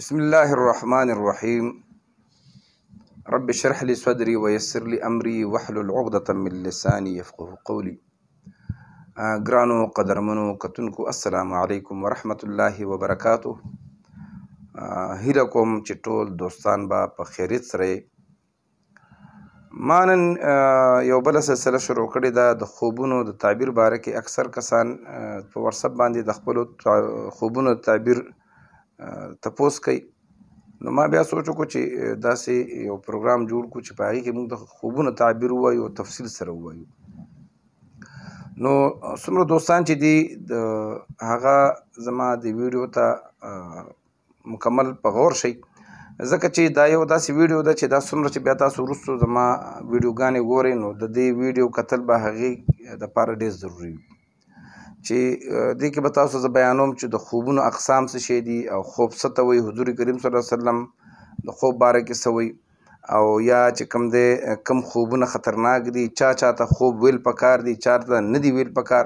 بسم الله الرحمن الرحيم. رب اشرح لي صدري ويسر لي أمري واحلل عقدة من لساني يفقه قولي. ګرانو قدرمنو کتونکو السلام علیکم ورحمت الله وبرکاته. هیله کوم چې ټول دوستان به په خیریت سره ما نن یو بله سلسله شروع کړې ده د خوبونو د تعبیر باره کې. اکثر کسان په واتساپ باندې د خپلو خوبونو د تعبیر تپوس کوي، نو ما بیا سوچ وکړو چې داسې یو پروګرام جوړ کړو چې په هغې کې موږ د خوبونو تعبیر ووایو او تفصیل سره ووایو. نو څومره دوستان چې دي د هغه زما د ویډیو ته مکمل په غور شئ، ځکه چې دا یو داسې ویډیو ده چې دا څومره چې بیا تاسو وروستو زما ویډیوګانې ګورئ نو د دې ویډیو کتل به هغې دپاره ډېر ضروري وي چې دې کې به تاسو زه بیانوم چې د خوبونو اقسام څه شی دي او خوب څه ته وایي، حضور کریم صلی الله علیه وسلم د خوب باره کې څه وایي، او یا چې کوم دی کوم خوبونه خطرناک دي، چاته خوب ویل پکار دي، چاته نه دي ویل پکار.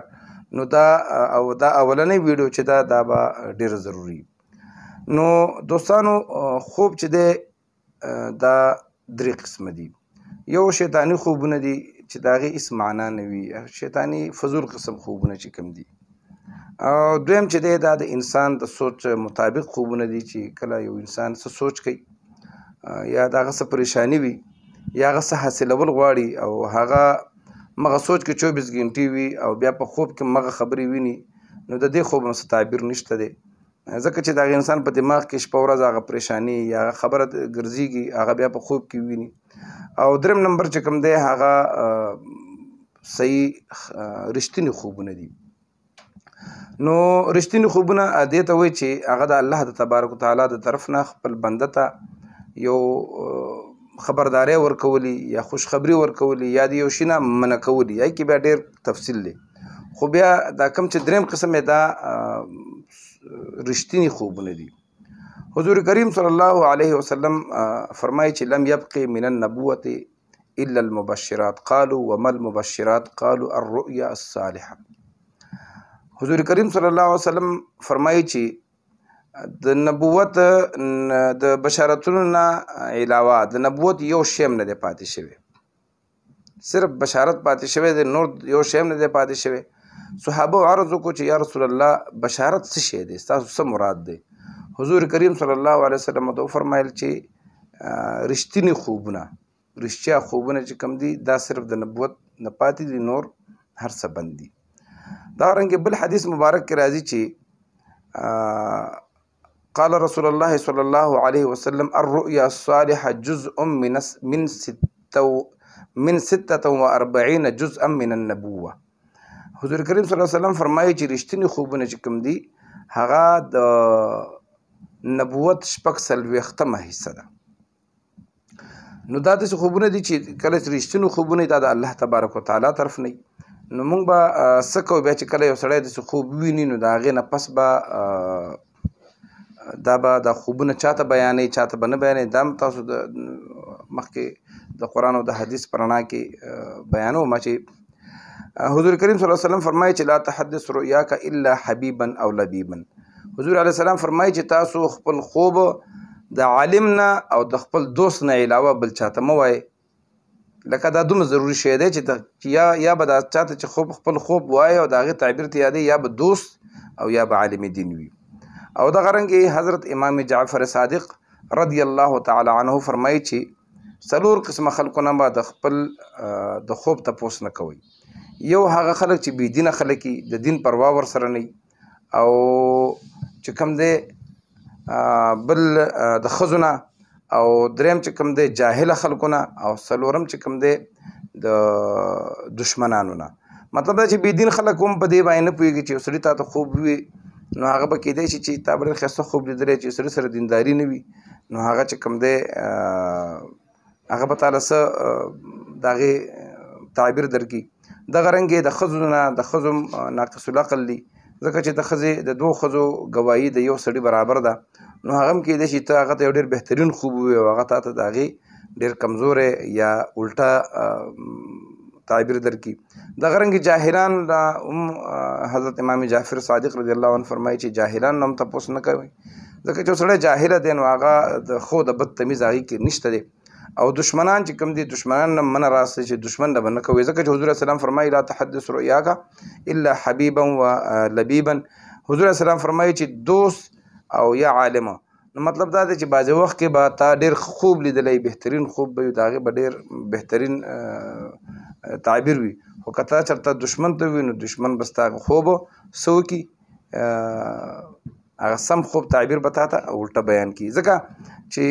نو دا اولنی ویډیو چې دا به ډېره ضروري. نو دوستانو خوب چې دی دا درې قسمه دي. یو شیطاني خوبونه دي چې د هغې هېڅ معنا نه وي، شیطاني فضول قسم خوبونه چې کوم دي. او دویم چې دی دا د انسان د سوچ مطابق خوبونه دي چې کله یو انسان څه سوچ کوي یا د هغه څه پریشاني وي یا هغه څه حاصلول غواړي او هغه مغه سوچ کې 24 ګنټې وي او بیا په خوب کې مغه خبرې ویني، نو د دې خوب څه تعبیر نشته دی، ځکه چې د هغه انسان په دماغ کې شپه ورځ هغه پریشاني یا هغه خبره ګرځېږي، هغه بیا په خوب کې ویني. او دریم نمبر چې کوم دی هغه صحیح رښتینی خوبونه دي. نو رښتینی خوبونه دې ته وایي چې هغه د الله د تبارک وتعالی د طرف نه خپل بنده ته یو خبرداری ورکولي یا خوشخبري ورکولي یا د یو شي نه منع کولي، هغې کې بیا ډېر تفصیل دی. خو بیا دا کوم چې دریم قسم دا رښتینی خوبونه دي. حضور کریم صلی الله علیه وسلم فرمایي چې لم یبقي من النبوة الا المبشرات قالوا وما المبشرات قالوا الرؤيا الصالحه. حضور کریم صلی الله علیه وسلم فرمایي چې د نبوت د بشارتونو نه علاوه د نبوت یو شی هم نه دی پاتې شوی، صرف بشارت پاتې شوی دی، نور یو شی هم نه دی پاتې شوی. صحابه عرض وکړو چې یا رسول الله بشارت څه شی دی، ستاسو څه مراد دی؟ حضور کریم صلی الله علیه وسلم ته وفرمایل چې رښتینی خوبونه، رښتیا خوبونه چې کوم دي دا صرف د نبوت نه پاتې دي، نور هر څه بند دي. دغرنګې بل حدیث مبارک کې راځي چې قال رسول الله صلی الله علیه وسلم الرؤيا الصالحه جزء من 46 جزءا من النبوه. حضور کریم صلی الله علیه وسلم فرمایي چې رښتینی خوبونه چې کوم دي هغه د نبوت 46 حصه ده. نو دا داسې خوبونه دي چې کله چې رښتینو خوبونه دا د الله تبارک وتعالی طرف نه، نو موږ به څه کوو بیا چې کله یو سړی داسې خوب وویني نو د هغې نه پس به دا خوبونه چاته بیانوي چاته به نه بیانوي. دا هم تاسو د مخکې د قرآن او د حدیث په رڼا کې بیانوم چې حضور کریم صلی الله علیه وسلم فرمایي چې لا تحدث رؤیاک الا حبیبا او لبیبا. حضور علیه السلام فرمایي چې تاسو خپل خوب د عالم نه او د خپل دوست نه علاوه بل چاته مه وایئ، لکه دا دومره ضروري شی دی چې یا به دا چاته چې خپل خوب وایي او د هغې تعبیر ته یادوي یا به دوست او یا به عالم دین وي. او دغه رنګې حضرت امام جعفر صادق رضی الله تعالی عنه فرمایي چې 4 قسمه خلکو نه به د خپل د خوب تپوس نه کوئ. یو هغه خلک چې بېدینه خلک وي، د دین پروا ورسره نه وي، او چې کوم دی بل د ښځو نه، او دریم چې کوم دی جاهله خلکو نه، او څلورم چې کوم دی د دشمنانو نه. مطلب دا چې بېدین خلک هم په دې باندې نه پوهېږي چې یو سړي تا ته خوب وي نو هغه به کیدای شي چې تا به ډېر ښایسته خوب لیدلی چې سړي سره دینداري نه وي، نو هغه چې کوم دی هغه به تاله څه د هغې تعبیر درکړي. دغه رنګې د ښځو نه، د ښځو ناقص العقل دي، ځکه چې د ښځې د 2 ښځو ګواهي د یو سړي برابر ده، نو هغه هم کیدای شي ته هغه ته یو ډېر بهترین خوب ووایي او هغه تا ته د هغې ډېر کمزوری یا الټا تعبیر درکړي. دغه رنګې جاهلان هم حضرت امام جعفر صادق رضی الله عنه فرمایي چې جاهلان هم تپوس نه کوي، ځکه چې سړی جاهله دی نو هغه د خو د بد تمیز هغې کې نشته دی او دشمنان چې کوم دي دشمنان نه منه راسي چې دشمن نه به نه کوي ځکه چې حضور السلام فرمایي لا تحدث رؤیاک الا حبیبا و لبیبا حضور السلام فرمایي چې دوست او یا عالمه نو مطلب دا دی چې بعضې وخت کې به تا ډېر خوب لیدلی بهترین خوب به وي د هغې به ډېر بهترین تعبیر وي خو که تا چېرته دشمن ته وي نو دشمن به ستا خوب څه وکړي هغه سم خوب تعبیر به تا ته الټه بیان کړي ځکه چې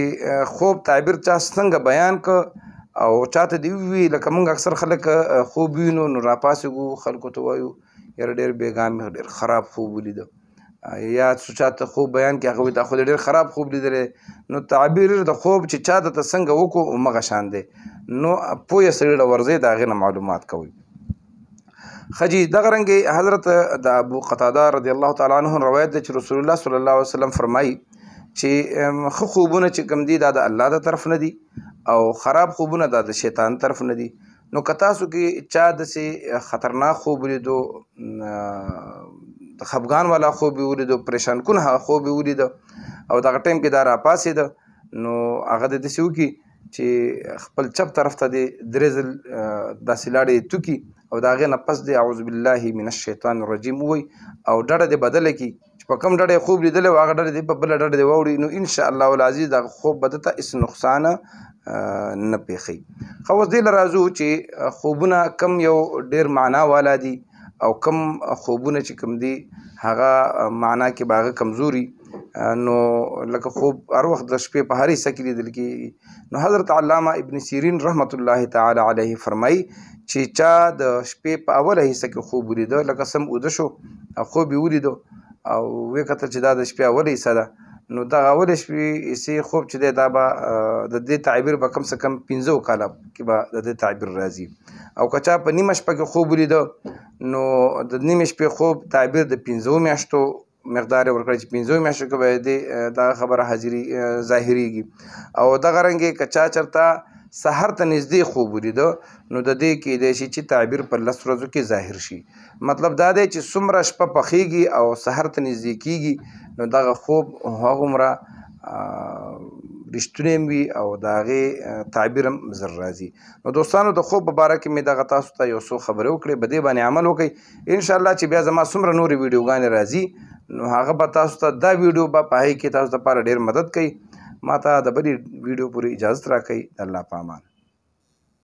خوب تعبیر چا څنګه بیان که او چاته دې ووي لکه موږ اکثر خلک خوب وینو نو راپاڅېږو خلکو ته وایو یاره ډېر بېګا مې ډېر خراب خوب ولیده یا څو چاته خوب بیان کړي هغه وایي دا خو دې ډېر خراب خوب لیدلی نو تعبیر د خوب چې چا ته څنګه وکړو همغه شان دی نو پوهه سړي له ورځئ د هغې نه معلومات کوئ خجی دغه رنګې حضرت د ابو قتاده رضی الله تعالی عنه روایت دی چې رسول الله صلی الله علیه وسلم فرمایي چې ښه خوبونه چې کوم دي دا د الله د طرف نه دي او خراب خوبونه دا د شیطان طرف نه دي نو که تاسو کې چا داسې خطرناک خوب ولیدو د خفګان والا خوب یې ولیدو پریشان کن خوب یې ولیده او دغه ټایم کې دا راپاڅېده نو هغه د داسې وکړي چې خپل چپ طرف ته دې درې ځل داسې لاړې توکي او د هغې نه پس دې اعوذ بالله من الشیطان الرجیم ووایي او ډډه دې بدله کړي چې په کوم ډډه یې خوب لیدلی و هغه ډډه دې په بله ډډه دې واوړي نو انشاءالله العزیز دغه خوب به ده ته هېڅ نقصان نه پېښوي. ښه اوس دې له راځو چې خوبونه کم یو ډېر معنا والا دي او کم خوبونه چې کوم دي هغه معنا کې به هغه کمزوري نو لکه خوب هر وخت د شپې په هر حصه کې لیدل کېږي نو حضرت علامه ابن سیرین رحمت الله تعالی علیه فرمایي چې چا د شپې په اوله حصه کې خوب ولیده لکه سم اوده شو او خوب یې ولیدو او ویې کتل چې دا د شپې اوله حصه ده نو دغه اوله شپې حصې خوب چې دی دا به د دې تعبیر به کم څه کم 15 کاله کې به د دې تعبیر راځي او که چا په نیمه شپه کې خوب ولیده نو د نیمې شپې خوب تعبیر د 15 میاشتو مقدار ورکړی چې 15 میاشتو کې به دې دغه خبره ظاهریږي او دغه رنګې که چا چېرته سحر ته نږدې خوب ولیده نو د دې کیدای شي چې تعبیر په 10 ورځو کې ظاهر شي مطلب دا دی چې څومره شپه پخیږي او سحر ته نږدې کیږي نو دغه خوب هغومره رښتونی وي او د هغې تعبیر هم زر راځي نو دوستانو د خوب په باره کې مې دغه تاسو ته یو څو خبرې وکړې په دې باندې عمل وکړئ انشاءالله چې بیا زما څومره نورې ویډیوګانې راځي نو هغه به تاسو ته دا ویډیو به په هغې کې تاسو لپاره ډېر مدد کوي ما ته د بلې ویډیو پورې اجازت راکوئ د الله په امان